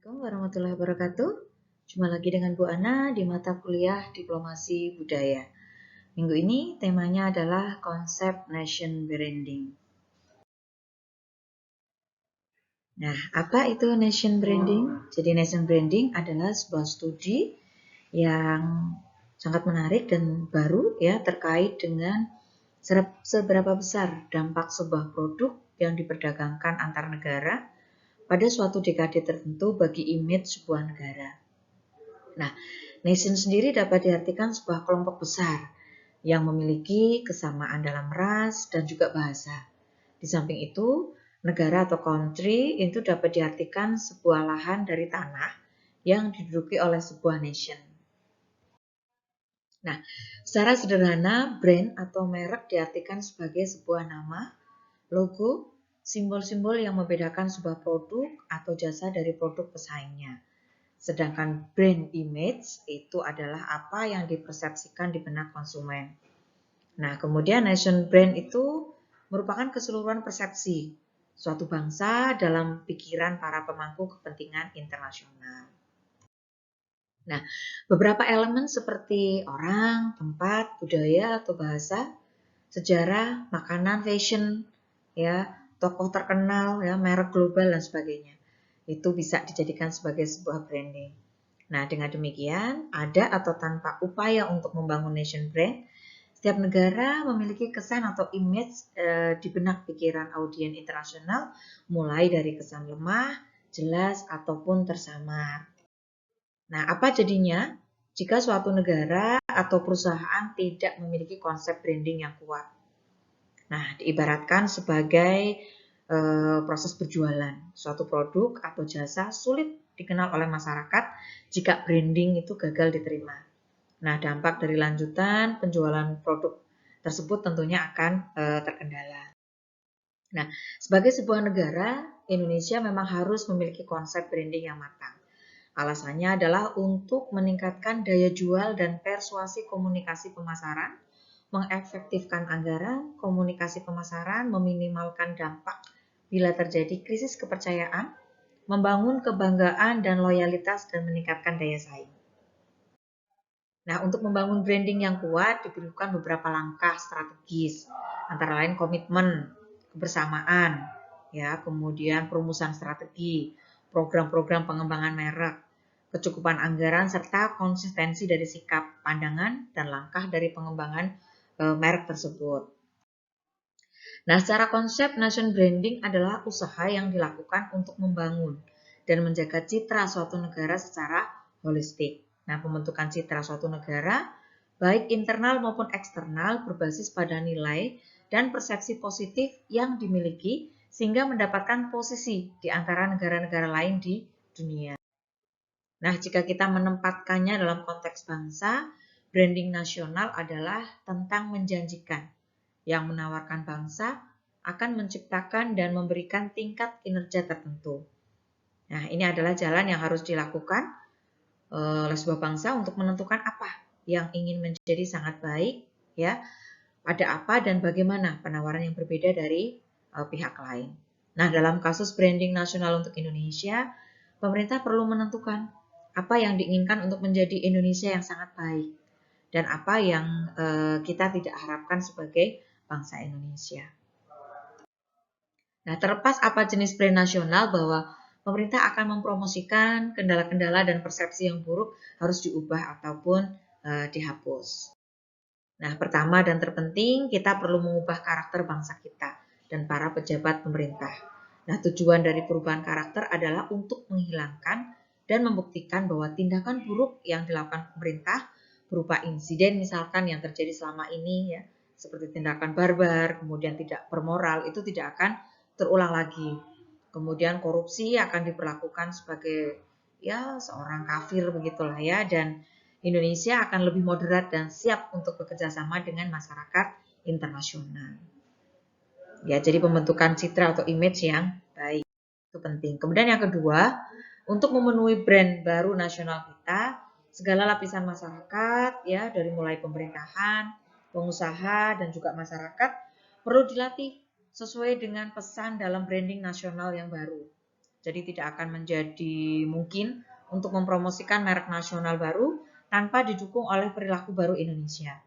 Assalamualaikum warahmatullahi wabarakatuh. Jumpa lagi dengan Bu Ana di mata kuliah Diplomasi Budaya. Minggu ini temanya adalah konsep nation branding. Nah, apa itu nation branding? Jadi nation branding adalah sebuah studi yang sangat menarik dan baru ya terkait dengan seberapa besar dampak sebuah produk yang diperdagangkan antar negara pada suatu dekade tertentu bagi image sebuah negara. Nah, nation sendiri dapat diartikan sebuah kelompok besar yang memiliki kesamaan dalam ras dan juga bahasa. Di samping itu, negara atau country itu dapat diartikan sebuah lahan dari tanah yang diduduki oleh sebuah nation. Nah, secara sederhana, brand atau merek diartikan sebagai sebuah nama, logo, simbol-simbol yang membedakan sebuah produk atau jasa dari produk pesaingnya. Sedangkan brand image itu adalah apa yang dipersepsikan di benak konsumen. Nah, kemudian nation brand itu merupakan keseluruhan persepsi suatu bangsa dalam pikiran para pemangku kepentingan internasional. Nah, beberapa elemen seperti orang, tempat, budaya atau bahasa, sejarah, makanan, fashion, ya, tokoh terkenal, ya, merek global dan sebagainya. Itu bisa dijadikan sebagai sebuah branding. Nah, dengan demikian, ada atau tanpa upaya untuk membangun nation brand, setiap negara memiliki kesan atau image di benak pikiran audiens internasional, mulai dari kesan lemah, jelas, ataupun tersamar. Nah, apa jadinya jika suatu negara atau perusahaan tidak memiliki konsep branding yang kuat? Nah, diibaratkan sebagai proses berjualan. Suatu produk atau jasa sulit dikenal oleh masyarakat jika branding itu gagal diterima. Nah, dampak dari lanjutan penjualan produk tersebut tentunya akan terkendala. Nah, sebagai sebuah negara, Indonesia memang harus memiliki konsep branding yang matang. Alasannya adalah untuk meningkatkan daya jual dan persuasi komunikasi pemasaran, mengefektifkan anggaran, komunikasi pemasaran, meminimalkan dampak bila terjadi krisis kepercayaan, membangun kebanggaan dan loyalitas, dan meningkatkan daya saing. Nah, untuk membangun branding yang kuat diperlukan beberapa langkah strategis, antara lain komitmen, kebersamaan, ya, kemudian perumusan strategi, program-program pengembangan merek, kecukupan anggaran, serta konsistensi dari sikap, pandangan, dan langkah dari pengembangan merek tersebut. Nah, secara konsep nation branding adalah usaha yang dilakukan untuk membangun dan menjaga citra suatu negara secara holistik. Nah, pembentukan citra suatu negara, baik internal maupun eksternal, berbasis pada nilai dan persepsi positif yang dimiliki sehingga mendapatkan posisi di antara negara-negara lain di dunia. Nah, jika kita menempatkannya dalam konteks bangsa, branding nasional adalah tentang menjanjikan, yang menawarkan bangsa akan menciptakan dan memberikan tingkat kinerja tertentu. Nah, ini adalah jalan yang harus dilakukan oleh sebuah bangsa untuk menentukan apa yang ingin menjadi sangat baik, ya, ada apa dan bagaimana penawaran yang berbeda dari pihak lain. Nah, dalam kasus branding nasional untuk Indonesia, pemerintah perlu menentukan apa yang diinginkan untuk menjadi Indonesia yang sangat baik dan apa yang kita tidak harapkan sebagai bangsa Indonesia. Nah, terlepas apa jenis brand nasional, bahwa pemerintah akan mempromosikan kendala-kendala dan persepsi yang buruk harus diubah ataupun dihapus. Nah, pertama dan terpenting, kita perlu mengubah karakter bangsa kita dan para pejabat pemerintah. Nah, tujuan dari perubahan karakter adalah untuk menghilangkan dan membuktikan bahwa tindakan buruk yang dilakukan pemerintah berupa insiden misalkan yang terjadi selama ini, ya, seperti tindakan barbar, kemudian tidak bermoral, itu tidak akan terulang lagi. Kemudian korupsi akan diperlakukan sebagai ya seorang kafir begitulah ya, dan Indonesia akan lebih moderat dan siap untuk bekerja sama dengan masyarakat internasional. Ya, jadi pembentukan citra atau image yang baik itu penting. Kemudian yang kedua, untuk memenuhi brand baru nasional kita, segala lapisan masyarakat ya, dari mulai pemerintahan, pengusaha dan juga masyarakat perlu dilatih sesuai dengan pesan dalam branding nasional yang baru. Jadi tidak akan menjadi mungkin untuk mempromosikan merek nasional baru tanpa didukung oleh perilaku baru Indonesia.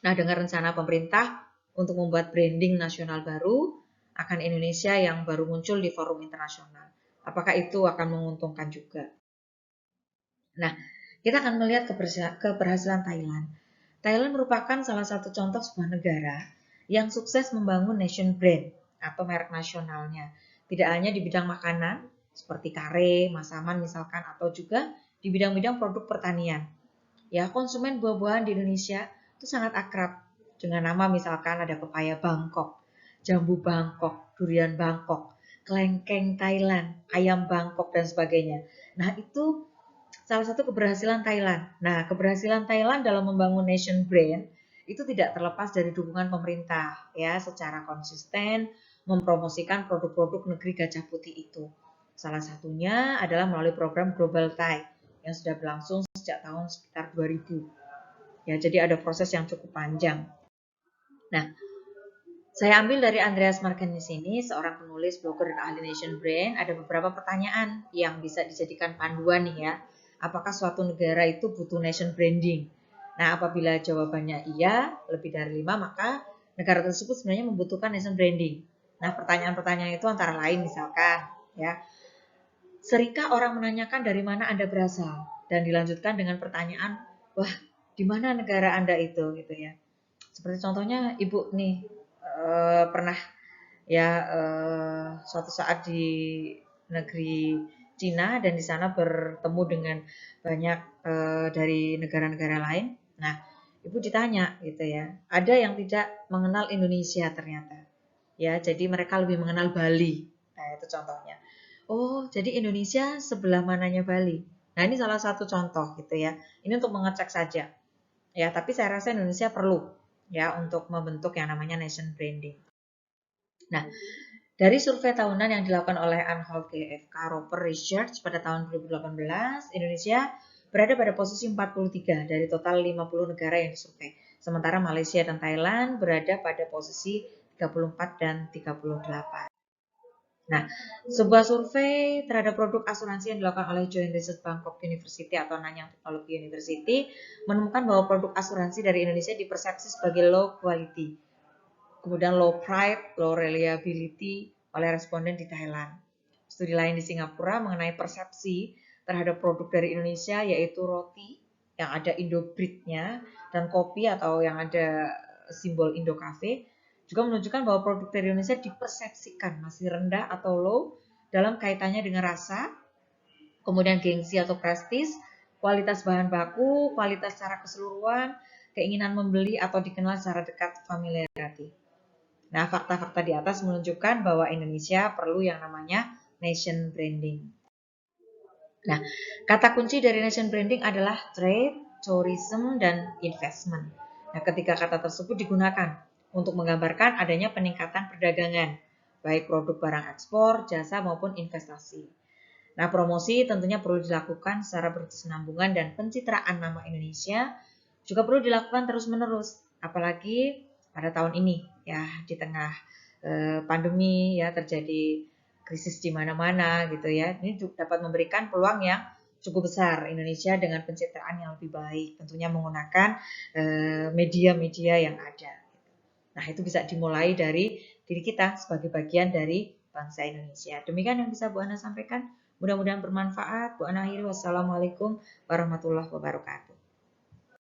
Nah, dengan rencana pemerintah untuk membuat branding nasional baru akan Indonesia yang baru muncul di forum internasional. Apakah itu akan menguntungkan juga? Nah, kita akan melihat keberhasilan Thailand. Thailand merupakan salah satu contoh sebuah negara yang sukses membangun nation brand atau merek nasionalnya. Tidak hanya di bidang makanan seperti kare, masaman misalkan, atau juga di bidang-bidang produk pertanian. Ya, konsumen buah-buahan di Indonesia itu sangat akrab dengan nama misalkan ada pepaya Bangkok, jambu Bangkok, durian Bangkok, kelengkeng Thailand, ayam Bangkok dan sebagainya. Nah, itu salah satu keberhasilan Thailand. Nah, keberhasilan Thailand dalam membangun nation brand itu tidak terlepas dari dukungan pemerintah ya secara konsisten mempromosikan produk-produk negeri gajah putih itu. Salah satunya adalah melalui program Global Thai yang sudah berlangsung sejak tahun sekitar 2000. Ya, jadi ada proses yang cukup panjang. Nah, saya ambil dari Andreas Marquez ini, seorang penulis, blogger, dan ahli nation brand. Ada beberapa pertanyaan yang bisa dijadikan panduan nih ya. Apakah suatu negara itu butuh nation branding? Nah, apabila jawabannya iya, lebih dari 5, maka negara tersebut sebenarnya membutuhkan nation branding. Nah, pertanyaan-pertanyaan itu antara lain misalkan, ya, seringkah orang menanyakan dari mana Anda berasal? Dan dilanjutkan dengan pertanyaan, wah, di mana negara Anda itu, gitu ya. Seperti contohnya Ibu nih, pernah ya suatu saat di negeri Cina dan di sana bertemu dengan banyak dari negara-negara lain. Nah, Ibu ditanya gitu ya, ada yang tidak mengenal Indonesia ternyata. Ya, jadi mereka lebih mengenal Bali. Nah, itu contohnya. Oh, jadi Indonesia sebelah mananya Bali. Nah, ini salah satu contoh gitu ya. Ini untuk mengecek saja. Ya, tapi saya rasa Indonesia perlu ya untuk membentuk yang namanya nation branding. Nah, dari survei tahunan yang dilakukan oleh Anhalt GfK Roper Research pada tahun 2018, Indonesia berada pada posisi 43 dari total 50 negara yang disurvei. Sementara Malaysia dan Thailand berada pada posisi 34 dan 38. Nah, sebuah survei terhadap produk asuransi yang dilakukan oleh Joint Research Bangkok University atau Nanyang Technology University menemukan bahwa produk asuransi dari Indonesia dipersepsi sebagai low quality, kemudian low price, low reliability oleh responden di Thailand. Studi lain di Singapura mengenai persepsi terhadap produk dari Indonesia yaitu roti yang ada Indo-Breed-nya dan kopi atau yang ada simbol Indo Cafe juga menunjukkan bahwa produk dari Indonesia dipersepsikan masih rendah atau low dalam kaitannya dengan rasa, kemudian gengsi atau prestis, kualitas bahan baku, kualitas secara keseluruhan, keinginan membeli atau dikenal secara dekat familiarity. Nah, fakta-fakta di atas menunjukkan bahwa Indonesia perlu yang namanya nation branding. Nah, kata kunci dari nation branding adalah trade, tourism, dan investment. Nah, ketika kata tersebut digunakan untuk menggambarkan adanya peningkatan perdagangan, baik produk barang ekspor, jasa, maupun investasi. Nah, promosi tentunya perlu dilakukan secara berkesinambungan dan pencitraan nama Indonesia juga perlu dilakukan terus-menerus, apalagi pada tahun ini ya di tengah pandemi ya terjadi krisis di mana-mana gitu ya. Ini dapat memberikan peluang yang cukup besar Indonesia dengan pencitraan yang lebih baik, tentunya menggunakan media-media yang ada. Nah, itu bisa dimulai dari diri kita sebagai bagian dari bangsa Indonesia. Demikian yang bisa Bu Ana sampaikan. Mudah-mudahan bermanfaat. Bu Ana akhiri. Wassalamualaikum warahmatullahi wabarakatuh.